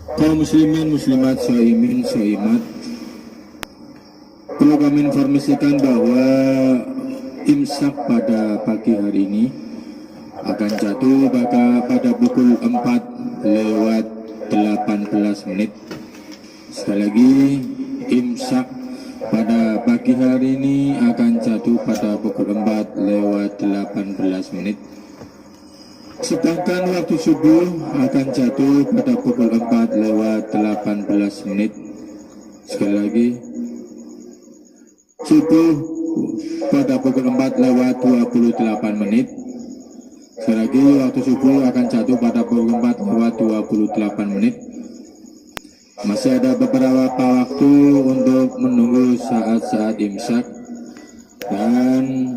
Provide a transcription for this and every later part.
Kaum muslimin muslimat, shaimin shaimat, perlu kami informasikan bahwa imsak pada pagi hari ini akan jatuh pada pukul 4:18. Sekali lagi, imsak pada pagi hari ini akan jatuh pada pukul 4:18. Sedangkan waktu subuh akan jatuh pada pukul 4:18. Sekali lagi, subuh pada pukul 4:28. Sekali lagi, waktu subuh akan jatuh pada pukul 4:28. Masih ada beberapa waktu untuk menunggu saat-saat imsak, dan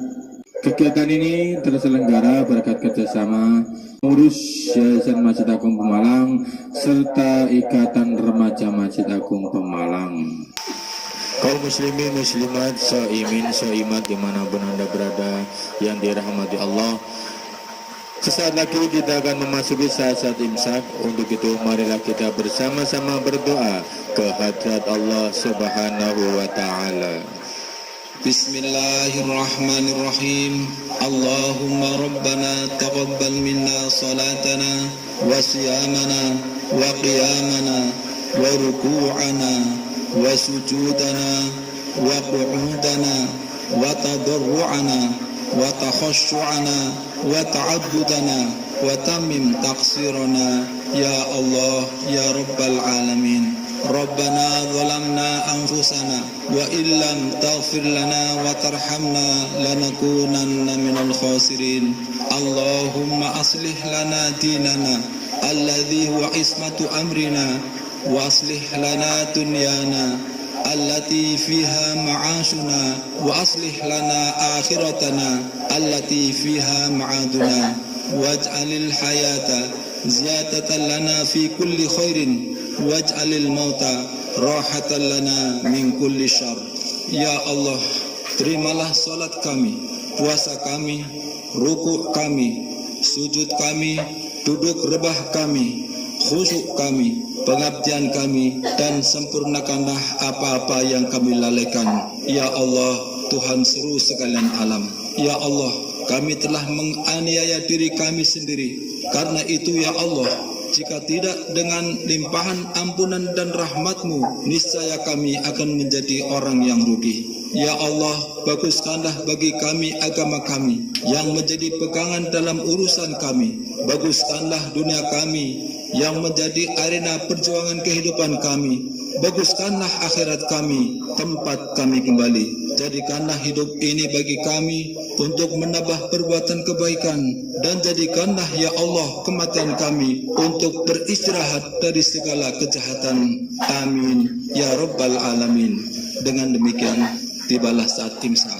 kegiatan ini terselenggara berkat kerjasama pengurus Yayasan Masjid Agung Pemalang serta Ikatan Remaja Masjid Agung Pemalang. Kaum muslimin muslimat, shaimin shaimat dimanapun Anda berada yang dirahmati Allah, sesaat lagi kita akan memasuki saat-saat imsak. Untuk itu marilah kita bersama-sama berdoa ke hadrat Allah Subhanahu wa Ta'ala. Bismillahirrahmanirrahim. Allahumma rabbana taqabbal minna salatana wa siyamana wa qiyamana wa ruku'ana wa sujudana wa qu'udana wa tadarru'ana wa takhashu'ana wa ta'abbudana wa tammim taqsirana ya Allah ya Rabbal Alamin. Rabbana zalamna anfusana wa illam taghfir lana wa tarhamna lanakunanna minal khasirin. Allahumma aslih lana dinana alladhi huwa ismatu amrina wa aslih lana dunyana allati fiha ma'ashuna wa aslih lana akhiratana allati fiha ma'aduna waj'alil hayata ziyadatan lana fi kulli khairin waj'alil mauta rahatan lana min kulli syarr. Ya Allah, terimalah salat kami, puasa kami, rukuk kami, sujud kami, duduk rebah kami, khusyuk kami, pengabdian kami, dan sempurnakanlah apa-apa yang kami lalaikan. Ya Allah, Tuhan seru sekalian alam. Ya Allah, kami telah menganiaya diri kami sendiri. Karena itu ya Allah, jika tidak dengan limpahan ampunan dan rahmat-Mu, niscaya kami akan menjadi orang yang rugi. Ya Allah, baguskanlah bagi kami agama kami yang menjadi pegangan dalam urusan kami. Baguskanlah dunia kami yang menjadi arena perjuangan kehidupan kami. Baguskanlah akhirat kami, tempat kami kembali. Jadikanlah hidup ini bagi kami untuk menambah perbuatan kebaikan, dan jadikanlah ya Allah kematian kami untuk beristirahat dari segala kejahatan. Amin ya Rabbal Alamin. Dengan demikian tibalah saat imsak.